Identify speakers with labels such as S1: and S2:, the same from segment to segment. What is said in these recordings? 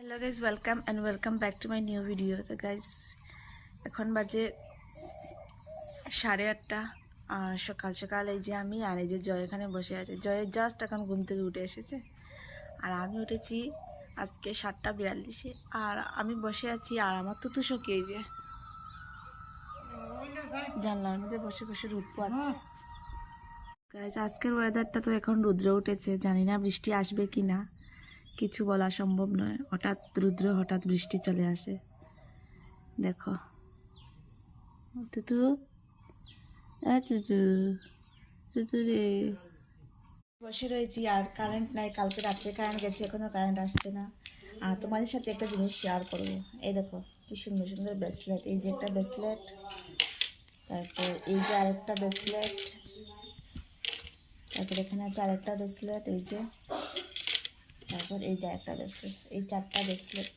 S1: Hello guys, welcome back to my new video. তো guys এখন বাজে 8:30 আর সকাল সকাল এই যে আমি আর এই যে জয় এখানে বসে আছে। জয় জাস্ট এখন ঘুম থেকে উঠে এসেছে আর আমি উঠেছি আজকে 7:42-এ আর আমি বসে আছি আর আমার তুতু সখী এই যে জানলার মধ্যে বসে বসে রোদ পোয়াচ্ছে। গাইজ আজকের ওয়েদারটা তো এখন রুদ্র উঠেছে, জানি না বৃষ্টি আসবে কি না, কিছু বলা সম্ভব নয়। হঠাৎ রুদ্র হঠাৎ বৃষ্টি চলে আসে। দেখো তুতু তুতু তুতু রে, বসে রয়েছি আর কারেন্ট নাই। কালকে রাত্রে কারেন্ট গেছে, এখনো কারেন্ট আসছে না। আর তোমাদের সাথে একটা জিনিস শেয়ার করবো। এই দেখো কি সুন্দর সুন্দর ব্রেসলেট। এই যে একটা ব্রেসলেট, তারপর এই যে আরেকটা ব্রেসলেট, তারপর এখানে আছে আরেকটা ব্রেসলেট, এই যে, তারপর এই যে একটা ব্রেসলেট। এই 4টা ব্রেসলেট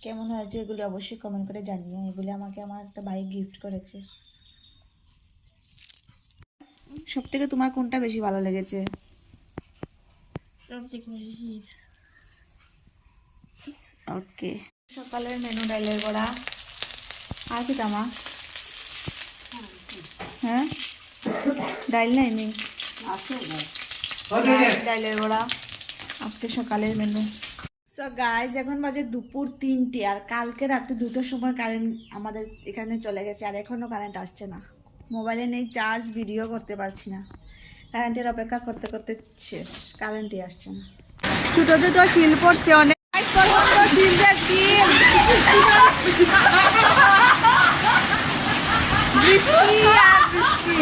S1: কেমন হয়েছে এগুলি অবশ্যই কমেন্ট করে জানিও। এগুলি আমাকে আমার একটা ভাই গিফট করেছে। সব থেকে তোমার কোনটা বেশি ভালো লেগেছে? ওকে, সকালের মেনু ডাইলের বড়া আর কি তামা? হ্যাঁ, ডাইল নাই নি, ডাইলের বড়া আজকে সকালের মেনু। সো গাইজ এখন বাজে দুপুর 3টে আর কালকে রাতে 2টোর সময় কারেন্ট আমাদের এখানে চলে গেছে আর এখনও কারেন্ট আসছে না। মোবাইলে নেই চার্জ, ভিডিও করতে পারছি না। কারেন্টের অপেক্ষা করতে করতে শেষ, কারেন্টই আসছে না। ছোটো ছোটো শিল পড়ছে অনেক, বৃষ্টি আর বৃষ্টি।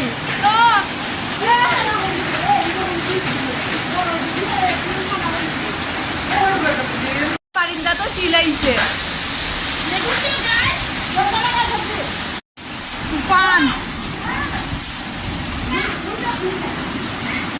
S1: পারিন্দা তো শিলাইছে তুফান।